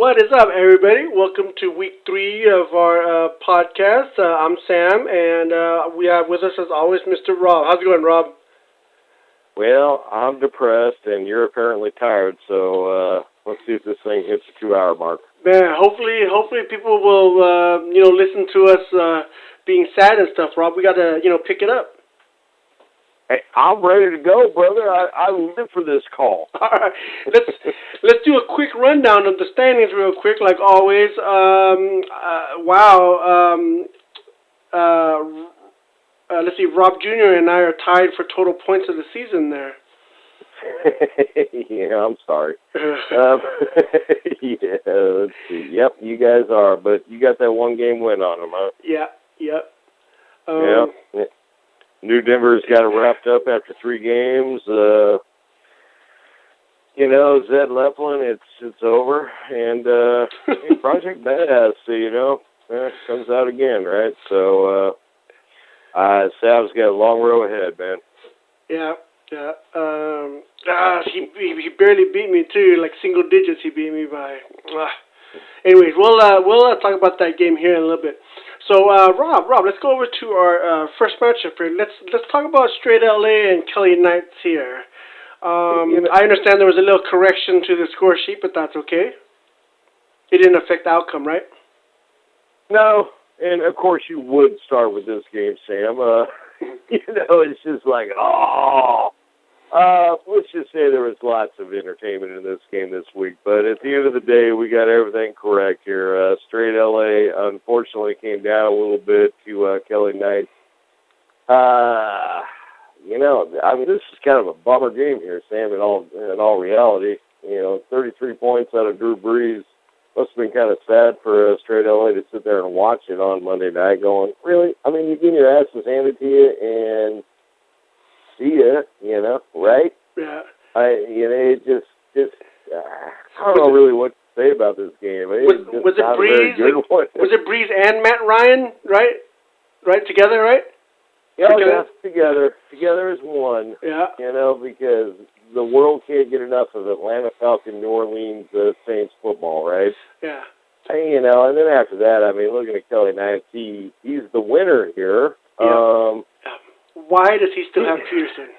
What is up, everybody? Welcome to week 3 of our podcast. I'm Sam, and we have with us, as always, Mr. Rob. How's it going, Rob? Well, I'm depressed, and you're apparently tired, so let's see if this thing hits the 2-hour mark. Man, hopefully people will, listen to us being sad and stuff, Rob. We got to, pick it up. Hey, I'm ready to go, brother. I live for this call. All right, let's do a quick rundown of the standings real quick, like always. Let's see, Rob Jr. and I are tied for total points of the season there. Yeah, I'm sorry. Yeah, let's see. Yep, you guys are, but you got that one game win on them, huh? Yeah, yep. Yeah. New Denver's got it wrapped up after 3 games. Zed Leplin, it's over, and Project Badass, comes out again, right? So Sav's got a long road ahead, man. Yeah. He barely beat me too, like single digits. He beat me by. Anyways, we'll talk about that game here in a little bit. So, Rob, let's go over to our first matchup here. Let's talk about Straight LA and Kelly Knights here. I understand there was a little correction to the score sheet, but that's okay. It didn't affect the outcome, right? No, and of course you would start with this game, Sam. It's just like, let's just say there was lots of entertainment in this game this week. But at the end of the day, we got everything correct here. Straight LA, unfortunately, came down a little bit to Kelly Knights. This is kind of a bummer game here, Sam, in all reality. 33 points out of Drew Brees. Must have been kind of sad for Straight LA to sit there and watch it on Monday night going, really? I mean, you get your asses handed to you and see ya, right? Yeah. It just I don't know really what to say about this game. Was it Breeze? Was it Breeze and Matt Ryan, right? Right, together, right? Yeah, together. Together as one. Yeah. Because the world can't get enough of Atlanta Falcon, New Orleans Saints football, right? Yeah. And then after that, I mean, looking at Kelly Knights, he's the winner here. Yeah. Why does he still have Peterson?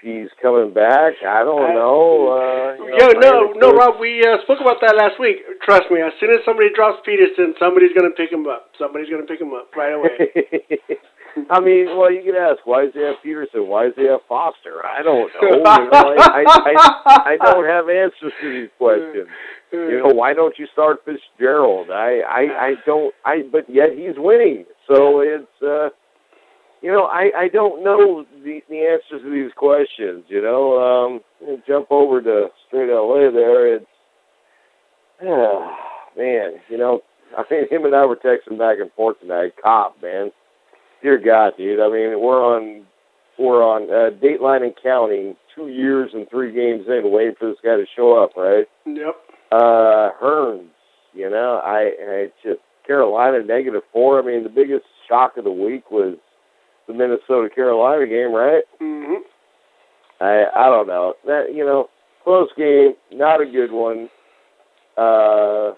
He's coming back. I don't know. No, Rob. We spoke about that last week. Trust me. As soon as somebody drops Peterson, somebody's going to pick him up. Somebody's going to pick him up right away. I mean, well, you can ask, why does he have Peterson? Why does he have Foster? I don't know. I don't have answers to these questions. Why don't you start Fitzgerald? But yet he's winning. So it's, I don't know the answers to these questions, jump over to Straight LA there. It's, man, I mean, him and I were texting back and forth tonight. Cop, man. Dear God, dude. I mean, we're on Dateline and counting, 2 years and 3 games in, waiting for this guy to show up, right? Yep. Hearns, I just Carolina -4. I mean, the biggest shock of the week was the Minnesota-Carolina game, right? Mm-hmm. I don't know. That, close game, not a good one. I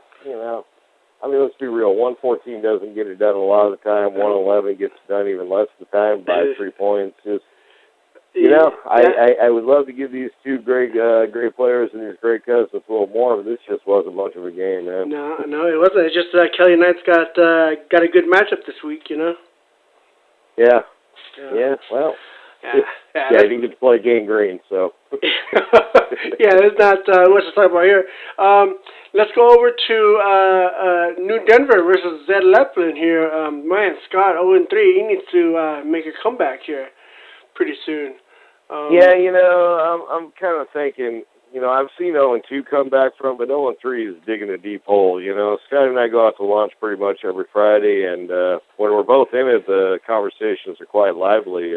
mean, let's be real. 114 doesn't get it done a lot of the time. 111 gets it done even less of the time by 3 points. Just, I would love to give these two great players and these great cousins a little more, but this just wasn't much of a game, man. No, it wasn't. It's just Kelly Knights got a good matchup this week, Yeah. Well. Yeah, he didn't get to play Gangrene, so. Yeah, there's not much to talk about here. Let's go over to New Denver versus Zed Leplin here. Man, Scott 0-3. He needs to make a comeback here pretty soon. I'm kind of thinking, I've seen 0-2 come back from, but 0-3 is digging a deep hole. Scott and I go out to lunch pretty much every Friday, and when we're both in it, the conversations are quite lively.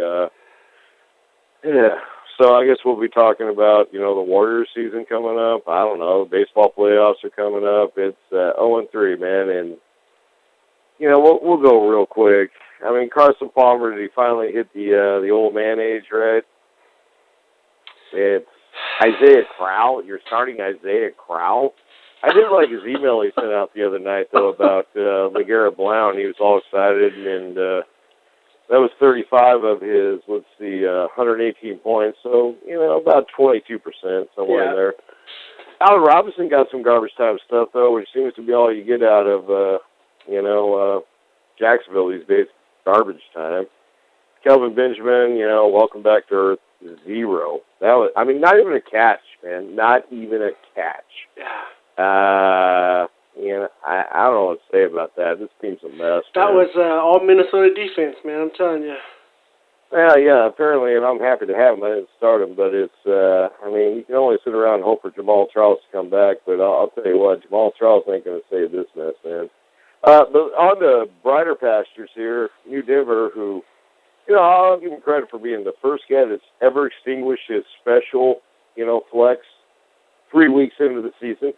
So I guess we'll be talking about, the Warriors season coming up. I don't know. Baseball playoffs are coming up. It's 0-3, man. And, we'll go real quick. I mean, Carson Palmer, did he finally hit the old man age, right? It's Isaiah Crowell. You're starting Isaiah Crowell. I did like his email he sent out the other night, though, about LeGarrette Blount. He was all excited, and that was 35 of his, 118 points. So, about 22%, somewhere in there. Allen Robinson got some garbage time stuff, though, which seems to be all you get out of, Jacksonville these days, garbage time. Kelvin Benjamin, welcome back to Earth, 0. That was, not even a catch, man. Not even a catch. Yeah. I don't know what to say about that. This team's a mess. That was all Minnesota defense, man. I'm telling you. Well, yeah, apparently, and I'm happy to have him. I didn't start him, but it's, you can only sit around and hope for Jamal Charles to come back, but I'll tell you what, Jamal Charles ain't going to save this mess, man. But on the brighter pastures here, New Denver, who, I'll give him credit for being the first guy that's ever extinguished his special, flex 3 weeks into the season.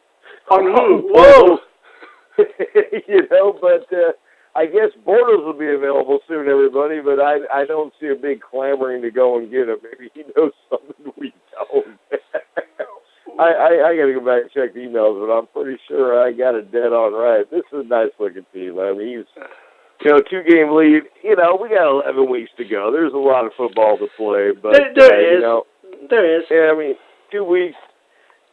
On who? Whoa! But I guess Bortles will be available soon, everybody, but I don't see a big clamoring to go and get him. Maybe he knows something we don't. I got to go back and check the emails, but I'm pretty sure I got it dead on right. This is a nice-looking team. He's, 2-game lead. We got 11 weeks to go. There's a lot of football to play, but there is. There is. Yeah, 2 weeks.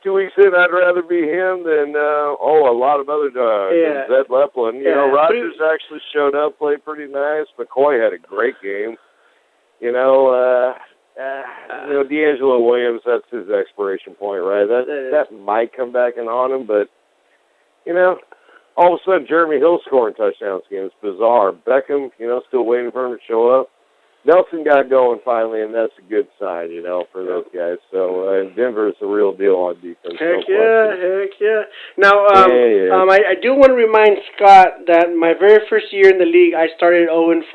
2 weeks in, I'd rather be him than a lot of other than Zed Leplin. Rodgers actually showed up, played pretty nice. McCoy had a great game. D'Angelo Williams, that's his expiration point, right? That might come back and haunt him, but all of a sudden Jeremy Hill's scoring touchdowns again. It's bizarre. Beckham, still waiting for him to show up. Nelson got going finally, and that's a good sign, for those guys. So, and Denver's the real deal on defense. Heck yeah. Now, I do want to remind Scott that my very first year in the league, I started 0-4,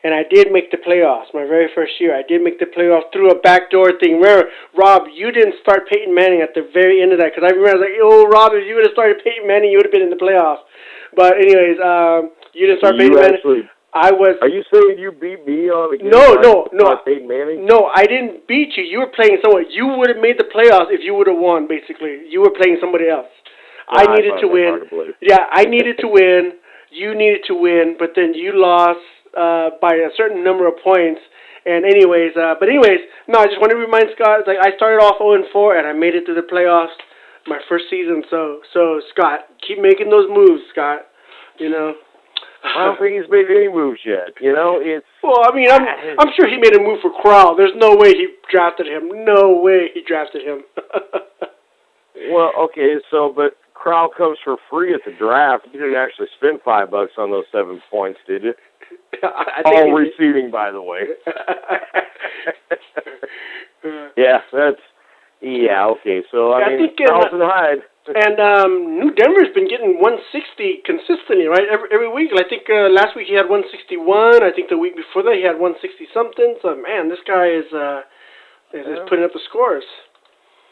and I did make the playoffs. My very first year, I did make the playoffs through a backdoor thing. Remember, Rob, you didn't start Peyton Manning at the very end of that, because I remember I was like, Rob, if you would have started Peyton Manning, you would have been in the playoffs. But anyways, you didn't start Peyton Manning. Are you saying you beat me on the game? No. Peyton Manning? No, I didn't beat you. You were playing someone. You would have made the playoffs if you would have won, basically. You were playing somebody else. I needed to win. Yeah, I needed to win. You needed to win, but then you lost by a certain number of points. And anyways, no, I just want to remind Scott, it's like I started off 0-4, and I made it to the playoffs my first season. So Scott, keep making those moves, Scott. I don't think he's made any moves yet. It's... Well, I'm sure he made a move for Crowell. There's no way he drafted him. No way he drafted him. Well, okay, but Crowell comes for free at the draft. You didn't actually spend $5 on those 7 points, did you? All receiving, by the way. Okay. So, I think Carlton Hyde. And New Denver's been getting 160 consistently, right? Every week. I think last week he had 161. I think the week before that he had 160-something. So, man, this guy is putting up the scores.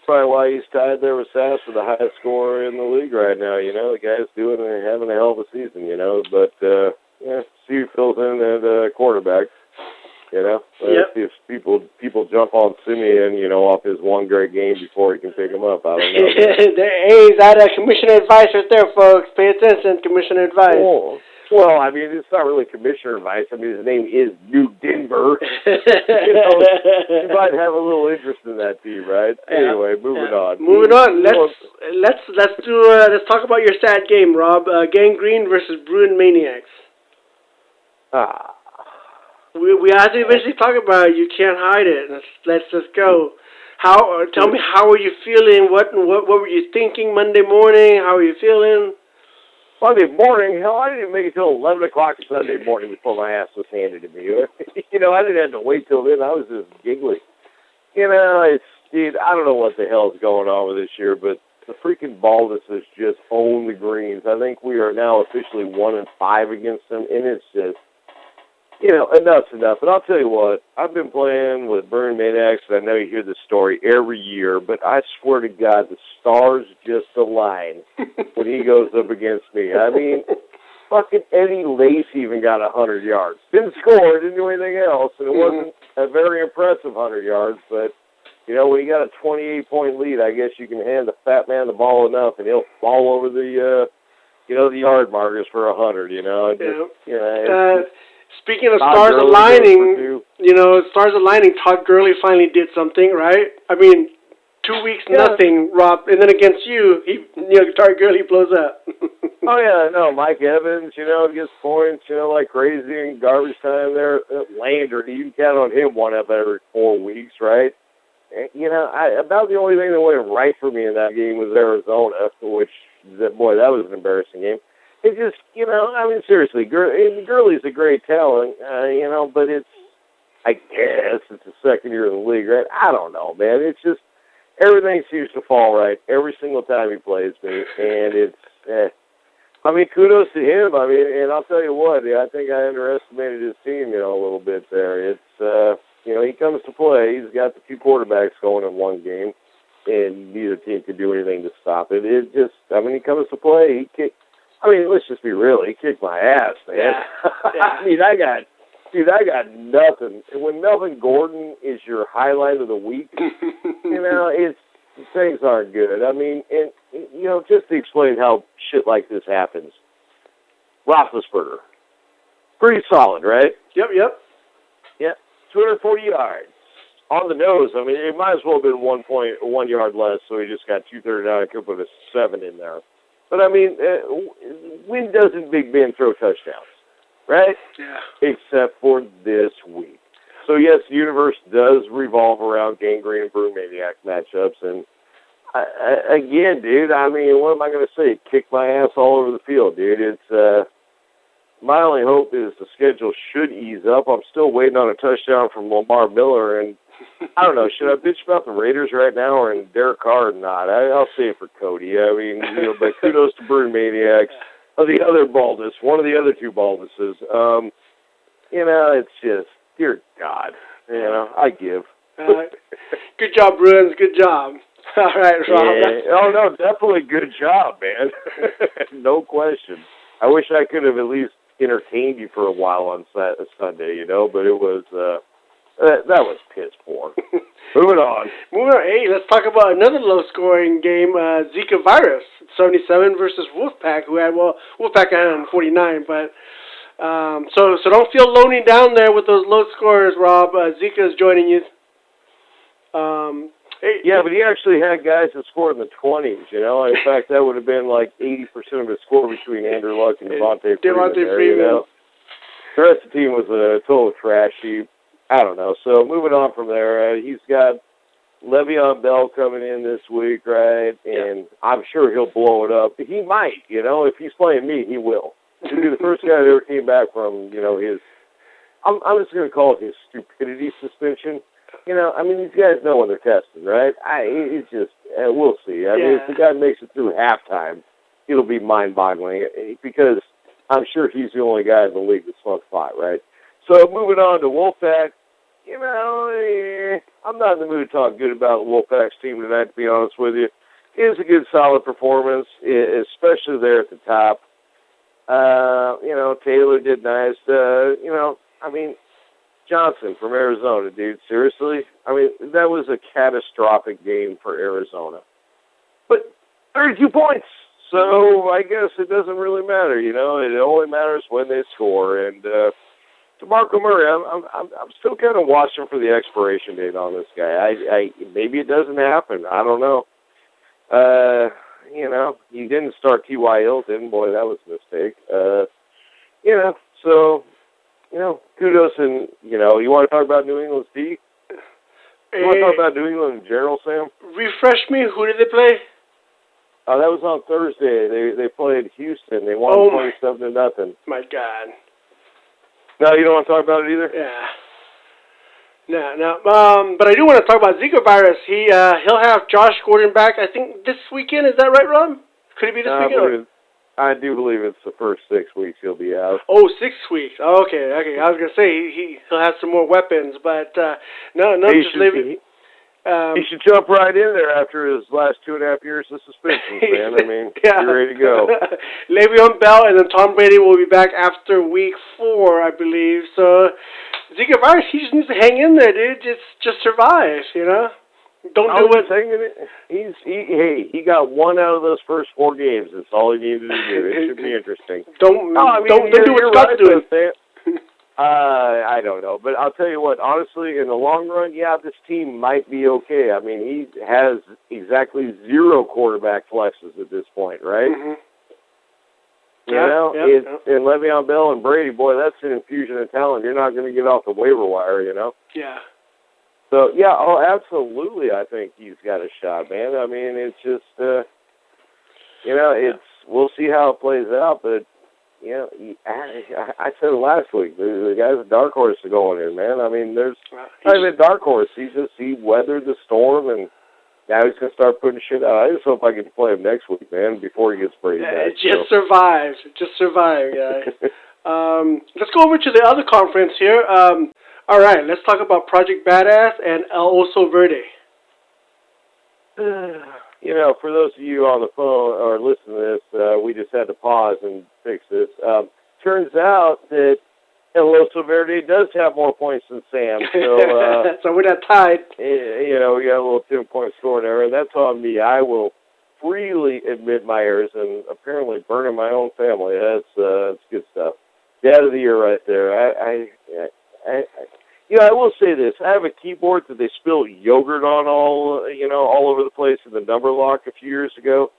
Probably why he's tied there with Sass for the highest scorer in the league right now. The guy's having a hell of a season, But, see who fills in at quarterback. See if people jump on Simeon, off his one great game before he can pick him up. I don't know. Hey, is that commissioner advice right there, folks? Pay attention, commissioner advice. Well, it's not really commissioner advice. His name is New Denver. You might have a little interest in that team, right? Yeah. Anyway, moving on. Let's talk about your sad game, Rob. Gang Green versus Bruin Maniacs. We have to eventually talk about it. You can't hide it. Let's just go. Tell me, how are you feeling? What were you thinking Monday morning? How are you feeling? Monday morning? Hell, I didn't make it till 11 o'clock Sunday morning before my ass was handed to me. I didn't have to wait till then. I was just giggly. Dude, I don't know what the hell is going on with this year, but the freaking Baldus has just owned the Greens. I think we are now officially 1-5 against them, and it's just, enough's enough. And I'll tell you what, I've been playing with Burn Maniacs, and I know you hear this story every year, but I swear to God, the stars just align when he goes up against me. Fucking Eddie Lace even got 100 yards. Didn't score, didn't do anything else, and it wasn't a very impressive 100 yards, but, You know, when you got a 28-point lead, I guess you can hand the fat man the ball enough, and he'll fall over the, the yard markers for 100. You know, speaking of stars aligning, stars aligning. Todd Gurley finally did something, right? I mean, 2 weeks nothing, Rob, and then against you, Todd Gurley blows up. Oh yeah, no, Mike Evans, gets points, like crazy in garbage time there. Landry, you can count on him one up every 4 weeks, right? About the only thing that went right for me in that game was Arizona, that was an embarrassing game. It just, seriously, Gurley's a great talent, but I guess it's the second year in the league, right? I don't know, man. It's just, everything seems to fall right every single time he plays me, and it's, kudos to him. And I'll tell you what, I think I underestimated his team, a little bit there. It's, he comes to play. He's got the two quarterbacks going in one game, and neither team could do anything to stop it. It just, he comes to play. Let's just be real. He kicked my ass, man. Yeah. I got nothing. And when Melvin Gordon is your highlight of the week, things aren't good. Just to explain how shit like this happens. Roethlisberger, pretty solid, right? Yep. 240 yards on the nose. It might as well have been 1 yard less, so he just got 239. I could put a 7 in there. But when doesn't Big Ben throw touchdowns, right? Yeah. Except for this week. So yes, the universe does revolve around Gangrene and Broom Maniac matchups, and again, dude. What am I going to say? Kick my ass all over the field, dude. It's my only hope is the schedule should ease up. I'm still waiting on a touchdown from Lamar Miller, and I don't know. Should I bitch about the Raiders right now or in Derek Carr or not? I'll say it for Cody. But kudos to Broom Maniacs. The other Baldus, one of the other two Balduses. It's just, dear God, I give. Good job, Bruins. Good job. All right, Rob. Yeah. Oh, no, definitely good job, man. No question. I wish I could have at least entertained you for a while on Sunday, but it was, that was piss poor. Moving on. Hey, let's talk about another low-scoring game, Zika Virus, 77 versus Wolfpack, Wolfpack had 149, but, so don't feel lonely down there with those low scores, Rob. Zika is joining you. Yeah, but he actually had guys that scored in the 20s, In fact, that would have been like 80% of his score between Andrew Luck and Devontae Freeman. The rest of the team was a total trash heap. I don't know. So moving on from there, he's got Le'Veon Bell coming in this week, right? And I'm sure he'll blow it up. He might, if he's playing me, he will. He'll be the first guy that ever came back from, his, I'm just going to call it his stupidity suspension. These guys know when they're testing, right? It's just, we'll see. If the guy makes it through halftime, it'll be mind-boggling because I'm sure he's the only guy in the league that smokes pot, right? So moving on to Wolfpack, I'm not in the mood to talk good about Wolfpack's team tonight, to be honest with you. It was a good, solid performance, especially there at the top. Taylor did nice. Johnson from Arizona, dude, seriously? That was a catastrophic game for Arizona. But 32 points, so I guess it doesn't really matter, It only matters when they score. And DeMarco Murray, I'm still kind of watching for the expiration date on this guy. Maybe it doesn't happen. I don't know. He didn't start T.Y. Hilton. Boy, that was a mistake. Kudos, and, you want to talk about New England's D? You want to talk about New England in general, Sam? Refresh me. Who did they play? That was on Thursday. They played Houston. They won 27-0. My God. No, you don't want to talk about it either? Yeah. No. But I do want to talk about Zika Virus. He'll have Josh Gordon back, I think, this weekend. Is that right, Rob? Could it be this weekend? I do believe it's the first 6 weeks he'll be out. Oh, 6 weeks. Oh, okay. I was gonna say he'll have some more weapons, but no, just leave it. He should jump right in there after his last 2.5 years of suspension, man. You're ready to go. Le'Veon Bell and then Tom Brady will be back after week 4, I believe. So Zika Virus, he just needs to hang in there, dude. Just survive, Don't do it. He got one out of those first 4 games. That's all he needed to do. It should be interesting. Don't do what Scott's doing. I don't know, but I'll tell you what. Honestly, in the long run, yeah, this team might be okay. I mean, he has exactly 0 quarterback flexes at this point, right? Mm-hmm. And Le'Veon Bell and Brady, boy, that's an infusion of talent. You're not going to get off the waiver wire, Yeah. So, yeah, absolutely, I think he's got a shot, man. I mean, it's just, we'll see how it plays out, but, I said it last week, the guy's a dark horse to go in, man. I mean, there's not even a dark horse. He weathered the storm, and now he's going to start putting shit out. I just hope I can play him next week, man, before he gets Brady back. Just survive, guys. Let's go over to the other conference here. All right, let's talk about Project Badass and El Oso Verde. For those of you on the phone or listening to this, we just had to pause and fix this. Turns out that El Oso Verde does have more points than Sam. So, so we're not tied. We got a little 10-point scoring error. That's on me. I will freely admit my errors and apparently burning my own family. That's good stuff. Dad of the year right there. I will say this. I have a keyboard that they spilled yogurt on all over the place in the number lock a few years ago.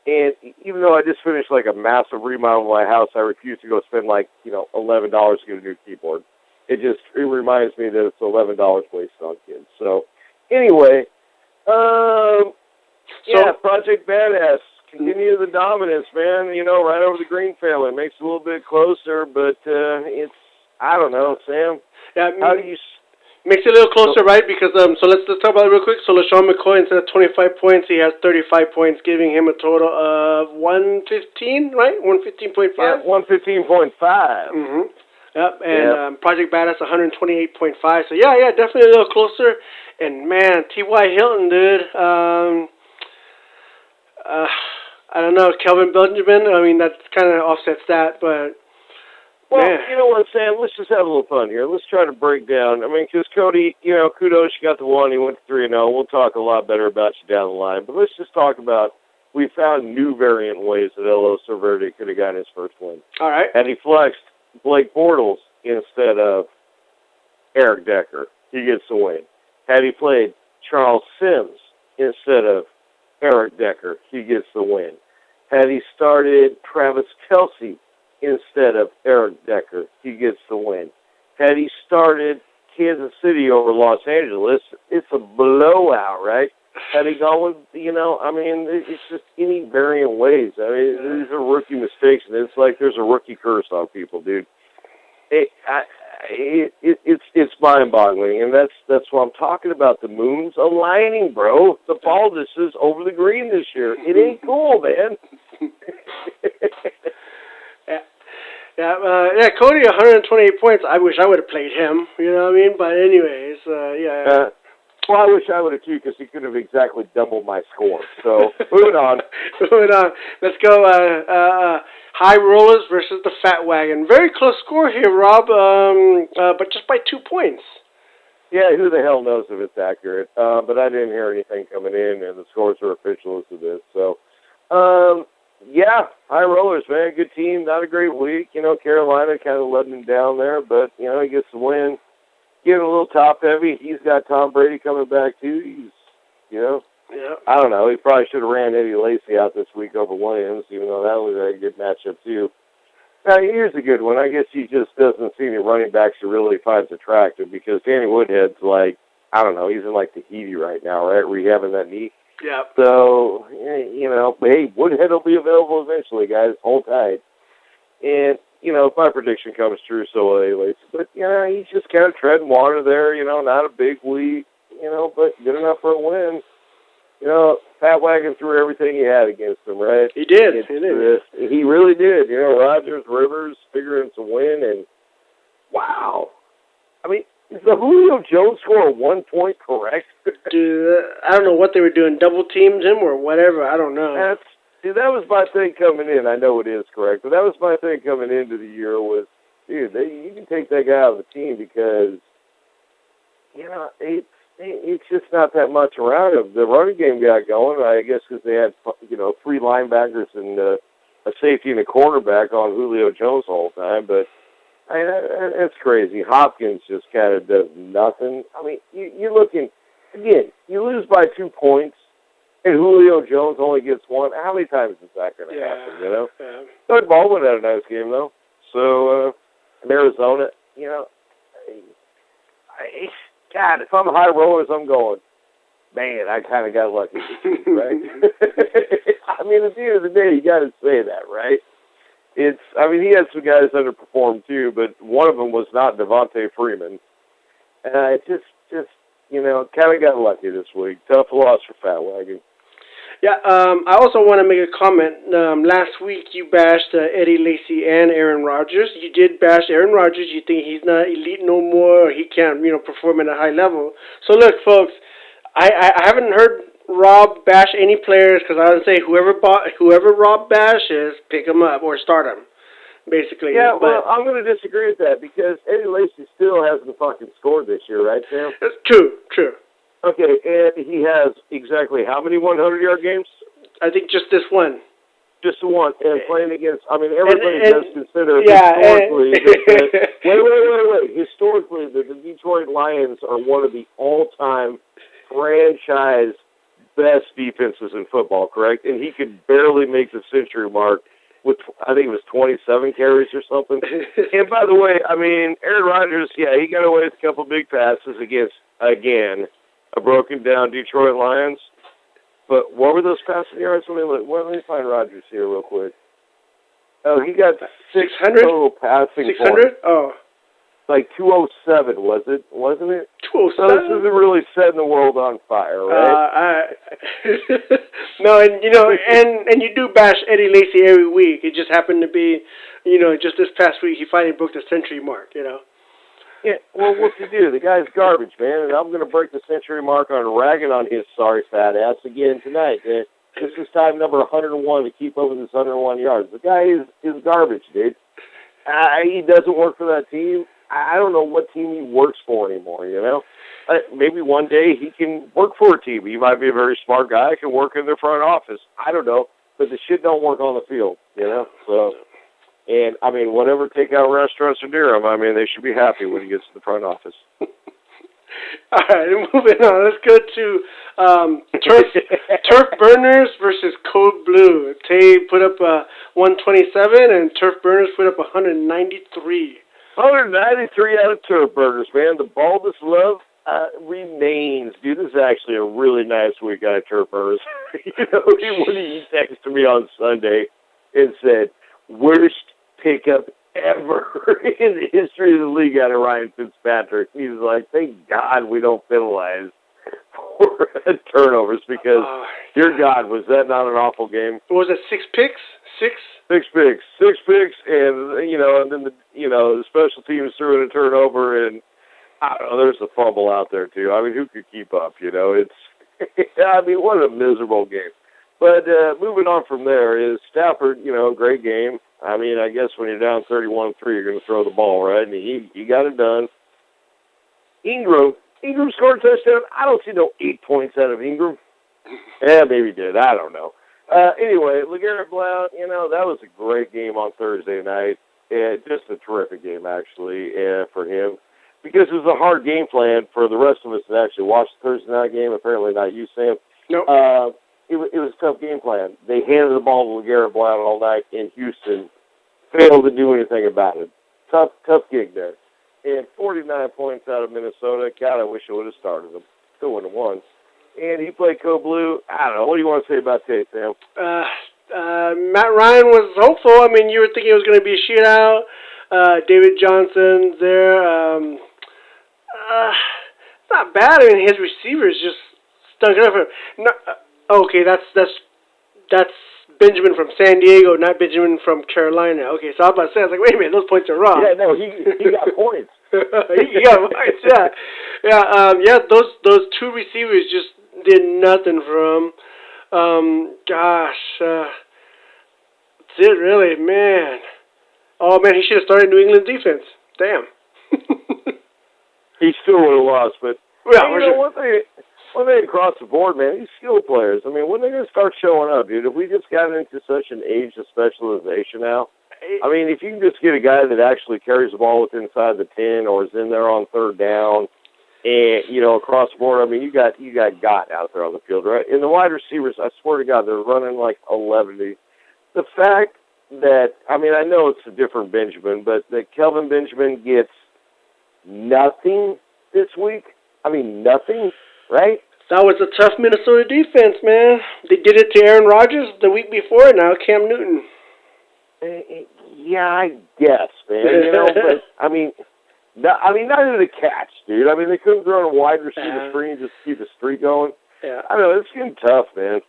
And even though I just finished like a massive remodel of my house, I refuse to go spend $11 to get a new keyboard. It reminds me that it's $11 wasted on kids. So anyway, Project Badass. Continue the dominance, man. Right over the Green family. Makes it a little bit closer, but it's, I don't know, Sam. Yeah, how do you... Makes it a little closer, right? Because so let's talk about it real quick. So LaShawn McCoy, instead of 25 points, he has 35 points, giving him a total of 115, right? 115.5. Yeah, 115.5. Mm-hmm. Yep. And Project Badass 128.5. So yeah, definitely a little closer. And man, T.Y. Hilton, dude. I don't know, Kelvin Benjamin. I mean, that kind of offsets that, but. Well, you know what, Sam? Let's just have a little fun here. Let's try to break down. I mean, because Cody, kudos, you got the 1. He went to 3-0. We'll talk a lot better about you down the line. But let's just talk about, we found new variant ways that El Oso Verde could have gotten his first win. All right. And he flexed Blake Bortles instead of Eric Decker. He gets the win. Had he played Charles Sims instead of Eric Decker, he gets the win. Had he started Travis Kelce instead of Eric Decker, he gets the win. Had he started Kansas City over Los Angeles, it's a blowout, right? Had he gone with, it's just any variant ways. I mean, these are rookie mistakes, and it's like there's a rookie curse on people, dude. It's mind-boggling, and that's what I'm talking about. The moon's aligning, bro. The ball just is over the green this year. It ain't cool, man. Yeah, Cody, 128 points. I wish I would have played him. You know what I mean? But anyways, yeah. Well, I wish I would have too, because he could have exactly doubled my score. So moving on. Let's go. High Rollers versus the Fat Wagon. Very close score here, Rob. But just by 2 points. Yeah, who the hell knows if it's accurate? But I didn't hear anything coming in, and the scores are official as to this. So, yeah, High Rollers, man, good team. Not a great week. Carolina kind of letting him down there, but he gets the win. Getting a little top heavy. He's got Tom Brady coming back too. He's, Yeah. I don't know. He probably should have ran Eddie Lacy out this week over Williams, even though that was a good matchup too. Now, here's a good one. I guess he just doesn't see any running backs he really finds attractive, because Danny Woodhead's like, I don't know, he's in like Tahiti right now, right? Rehabbing that knee. Yeah. So, but hey, Woodhead will be available eventually, guys. Hold tight. And, if my prediction comes true, so will Eddie Lacy. But, he's just kind of treading water there, not a big week, but good enough for a win. Fat Wagon threw everything he had against him, right? He did. He really did. Rodgers, Rivers figuring to win, and wow. I mean, is the Julio Jones score 1 point correct? Dude, I don't know what they were doing. Double teamed him or whatever. I don't know. That was my thing coming in. I know it is correct, but that was my thing coming into the year was, dude, you can take that guy out of the team because, it's just not that much around him. The running game got going, I guess, because they had, 3 linebackers and a safety and a cornerback on Julio Jones all the time. But it's crazy. Hopkins just kind of does nothing. I mean, you're looking, again, you lose by 2 points, and Julio Jones only gets 1. How many times is that going to happen, Yeah. Doug Baldwin had a nice game, though. So, in Arizona, God, if I'm high rollers, I'm going, man, I kind of got lucky, right? I mean, at the end of the day, you got to say that, right? He had some guys underperform too, but one of them was not Devontae Freeman. And it just kind of got lucky this week. Tough loss for Fat Wagon. Yeah, I also want to make a comment. Last week you bashed Eddie Lacy and Aaron Rodgers. You did bash Aaron Rodgers. You think he's not elite no more, or he can't, perform at a high level. So look, folks, I haven't heard Rob bash any players because I would say whoever Rob bashes, pick him up or start him, basically. Yeah, well, I'm going to disagree with that because Eddie Lacy still hasn't fucking scored this year, right, Sam? True. Okay, and he has exactly how many 100-yard games? I think just this one. Just the one, and playing against, everybody does consider historically wait. Historically, the Detroit Lions are one of the all-time franchise best defenses in football, correct? And he could barely make the century mark with, I think it was 27 carries or something. And by the way, Aaron Rodgers, he got away with a couple big passes against, again, a broken down Detroit Lions. But what were those passing yards? Let me find Rodgers here real quick. Oh, he got 600 total passing 600? Oh. Like 207, wasn't it? 207? So this isn't really setting the world on fire, right? No, and you do bash Eddie Lacy every week. It just happened to be, just this past week he finally broke the century mark, Yeah, well, what's he do? The guy's garbage, man, and I'm going to break the century mark on ragging on his sorry fat ass again tonight. This is time number 101 to keep up with his 101 yards. The guy is garbage, dude. He doesn't work for that team. I don't know what team he works for anymore, Maybe one day he can work for a team. He might be a very smart guy, can work in their front office. I don't know. But the shit don't work on the field, So, and, whatever takeout restaurants are near him, they should be happy when he gets to the front office. All right, moving on. Let's go to Turf Burners versus Code Blue. Tay put up 127, and Turf Burners put up 193. 193 out of Turf Burners, man. The baldest love remains. Dude, this is actually a really nice week out of Turf Burners. When he texted me on Sunday and said, worst pickup ever in the history of the league out of Ryan Fitzpatrick. He was like, thank God we don't penalize for turnovers because, dear God, was that not an awful game? Was it 6 picks? 6? 6 picks. 6 picks, and, and then the special teams threw in a turnover, and, I don't know, there's a fumble out there, too. Who could keep up, It's, what a miserable game. But moving on from there is Stafford, great game. I guess when you're down 31-3, you're going to throw the ball, right? And he got it done. Ingram scored a touchdown. I don't see no 8 points out of Ingram. Yeah, maybe he did. I don't know. Anyway, LeGarrette Blount, that was a great game on Thursday night. Just a terrific game, actually, for him. Because it was a hard game plan for the rest of us to actually watch the Thursday night game. Apparently not you, Sam. Nope. It was a tough game plan. They handed the ball to LeGarrette Blount all night, and Houston failed to do anything about it. Tough gig there. And 49 points out of Minnesota. God, I wish I would have started them. Still wouldn't have won. And he played Code Blue. I don't know. What do you want to say about Tate, Sam? Matt Ryan was hopeful. You were thinking it was going to be a shootout. David Johnson there. Not bad. His receivers just stunk it up for him. Okay, that's Benjamin from San Diego, not Benjamin from Carolina. Okay, so I was about to say, I was like, wait a minute, those points are wrong. Yeah, no, he got points. He got points, yeah. Those two receivers just did nothing for him. That's it, really, man. Oh, man, he should have started New England defense. Damn. He still would have lost, but Yeah, Hey, one thing across the board, man, these skill players, I mean, when are they going to start showing up, dude? If we just got into such an age of specialization now, I mean, if you can just get a guy that actually carries the ball within inside the 10 or is in there on third down, and, you know, across the board, I mean, you got out there on the field, right? And the wide receivers, I swear to God, they're running like 11. The fact that, I mean, I know it's a different Benjamin, but that Kelvin Benjamin gets nothing this week, I mean, nothing, right? That was a tough Minnesota defense, man. They did it to Aaron Rodgers the week before. Now Cam Newton. Yeah, I guess, man. You know, but I mean, not even the catch, dude. I mean, they couldn't throw a wide receiver screen just to keep the streak going. Yeah. I don't know. It's getting tough, man.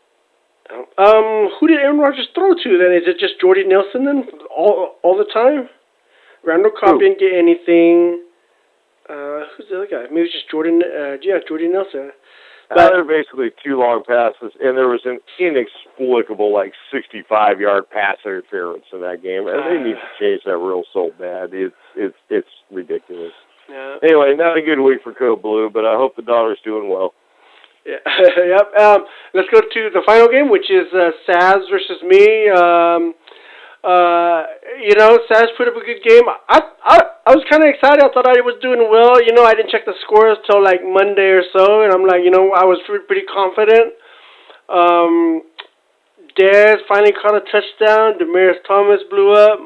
Who did Aaron Rodgers throw to then? Is it just Jordy Nelson then all the time? Randall Cobb didn't get anything. Who's the other guy? Maybe it's just Jordan. Jordy Nelson. But there were basically two long passes, and there was an inexplicable, like, 65-yard pass interference in that game. And they need to change that rule so bad. It's ridiculous. Yeah. Anyway, not a good week for Code Blue, but I hope the daughter's doing well. Yeah. Yep. Let's go to the final game, which is Saz versus me. You know, Saz put up a good game. I was kind of excited. I thought I was doing well. You know, I didn't check the scores till like Monday or so, and I'm like, you know, I was pretty confident. Dez finally caught a touchdown. Demaryius Thomas blew up.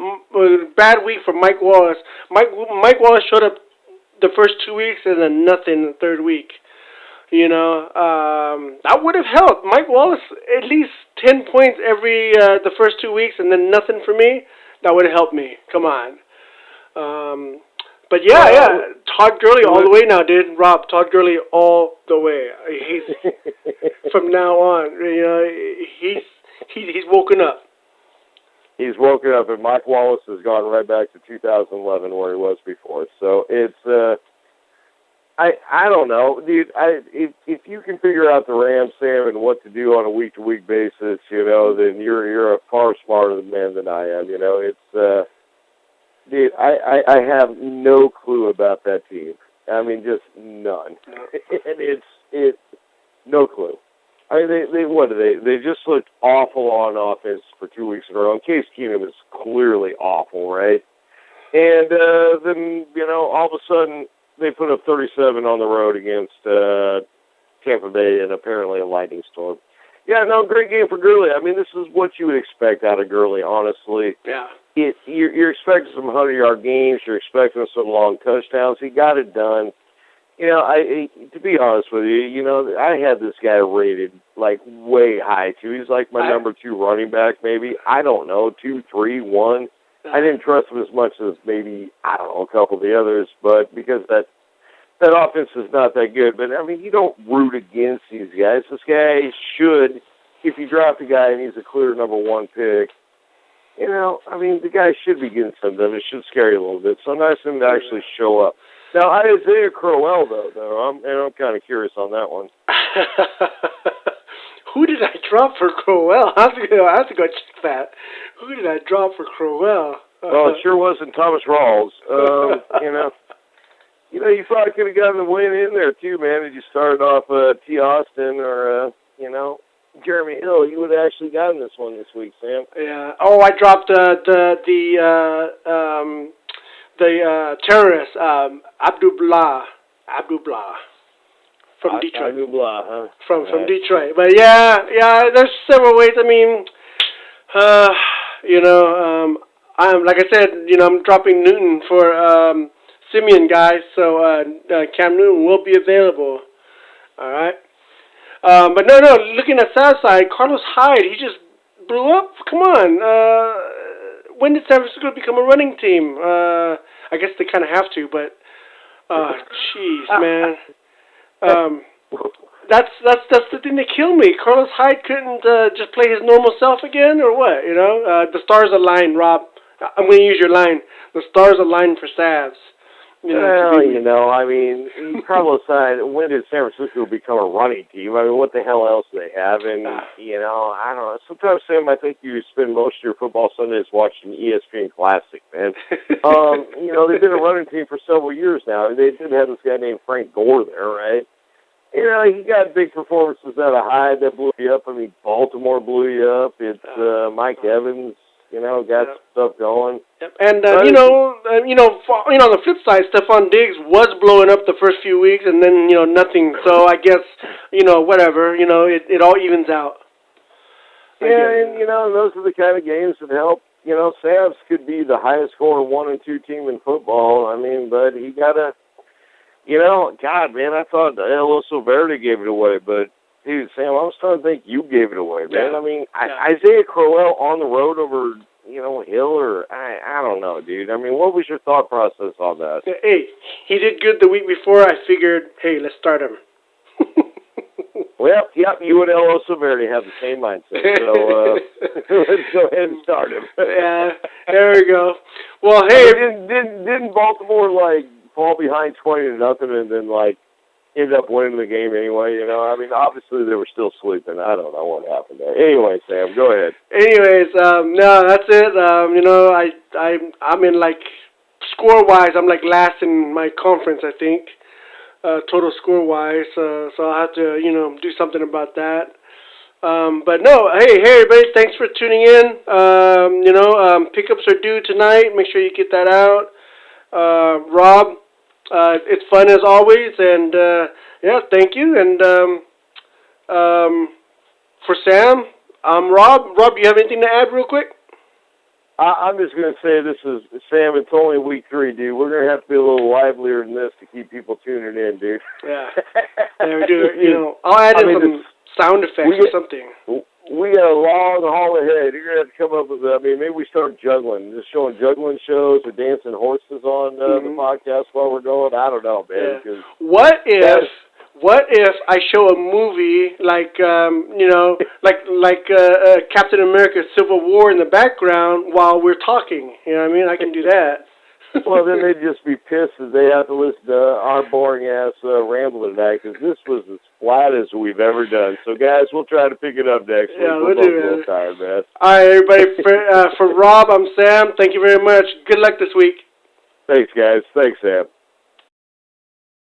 Bad week for Mike Wallace. Mike Wallace showed up the first 2 weeks and then nothing the third week. You know, that would have helped. Mike Wallace, at least 10 points every the first 2 weeks and then nothing for me. That would have helped me. Come on. But yeah. Todd Gurley all the way now, dude. Rob, Todd Gurley all the way. He's from now on. You know, he's woken up. He's woken up, and Mike Wallace has gone right back to 2011 where he was before. So it's I don't know, dude. If you can figure out the Rams, Sam, and what to do on a week-to-week basis, you know, then you're a far smarter man than I am. You know, it's dude. I have no clue about that team. I mean, just none. And it's no clue. I mean, they just looked awful on offense for 2 weeks in a row. And Case Keenum is clearly awful, right? And then, you know, all of a sudden, they put up 37 on the road against Tampa Bay and apparently a lightning storm. Yeah, no, great game for Gurley. I mean, this is what you would expect out of Gurley, honestly. Yeah. You're expecting some 100-yard games. You're expecting some long touchdowns. He got it done. You know, to be honest with you, you know, I had this guy rated, like, way high, too. He's like my number 2 running back, maybe. I don't know, 2, 3, 1. I didn't trust him as much as maybe, I don't know, a couple of the others, but because that offense is not that good. But, I mean, you don't root against these guys. This guy should, if you draft a guy and he's a clear number 1 pick, you know, I mean, the guy should be getting something. It should scare you a little bit. So nice of him to actually show up. Now, Isaiah Crowell, though, I'm kind of curious on that one. Who did I drop for Crowell? I have to go check that. Who did I drop for Crowell? Well, it sure wasn't Thomas Rawls. You know, you probably could have gotten the win in there too, man. If you started off T. Austin or you know, Jeremy Hill, you would have actually gotten this one this week, Sam. Yeah. Oh, I dropped the terrorist Abdullah. From Detroit. Huh? From Detroit. But yeah, there's several ways. I mean, you know, I'm like I said, you know, I'm dropping Newton for Simeon, guys. So Cam Newton will be available. All right. But no. Looking at South side, Carlos Hyde, he just blew up. Come on. When did San Francisco become a running team? I guess they kind of have to, but jeez, man. That's the thing that killed me. Carlos Hyde couldn't just play his normal self again, or what? You know, the stars aligned. Rob, I'm going to use your line. The stars aligned for Savs. You know, well, you know, I mean, Carlos Hyde. When did San Francisco become a running team? I mean, what the hell else do they have? And you know, I don't know. Sometimes, Sam, I think you spend most of your football Sundays watching ESPN Classic, man. You know, they've been a running team for several years now. They did have this guy named Frank Gore there, right? You know, he got big performances out of Hyde that blew you up. I mean, Baltimore blew you up. It's Mike Evans, you know, got stuff going. Yep. And on the flip side, Stephon Diggs was blowing up the first few weeks, and then nothing. So I guess whatever. It all evens out. Yeah, and those are the kind of games that help. Sam's could be the highest scoring 1 and 2 team in football. I mean, but he got to. God, man, I thought El Oso Verde gave it away, but, dude, Sam, I was trying to think you gave it away, man. Yeah. I mean, Isaiah Crowell on the road over, Hill, or I don't know, dude. I mean, what was your thought process on that? Hey, he did good the week before. I figured, hey, let's start him. Well, yep, you and El Oso Verde have the same mindset, so let's go ahead and start him. Yeah, there we go. Well, hey. Didn't Baltimore, fall behind 20-0 and then ended up winning the game anyway? I mean, obviously they were still sleeping. I don't know what happened there. Anyway, Sam, go ahead. Anyways, no, that's it. I'm in score wise, I'm last in my conference, I think, total score wise. So I'll have to do something about that. But no, hey everybody, thanks for tuning in. Pickups are due tonight. Make sure you get that out. Rob, it's fun as always, and thank you. And for Sam, I'm Rob. Rob, you have anything to add real quick? I'm just going to say this is, Sam, it's only week 3, dude. We're going to have to be a little livelier than this to keep people tuning in, dude. Yeah. There we do. I'll add in some sound effects or something. We got a long haul ahead. You're going to have to come up with, maybe we start juggling, just showing juggling shows or dancing horses on the podcast while we're going. I don't know, man. Yeah. What if I show a movie like Captain America Civil War in the background while we're talking? You know what I mean? I can do that. Well, then they'd just be pissed that they have to listen to our boring-ass ramble tonight, because this was as flat as we've ever done. So, guys, we'll try to pick it up next week. Yeah, we'll do it. A little tired, man. All right, everybody. For Rob, I'm Sam. Thank you very much. Good luck this week. Thanks, guys. Thanks, Sam.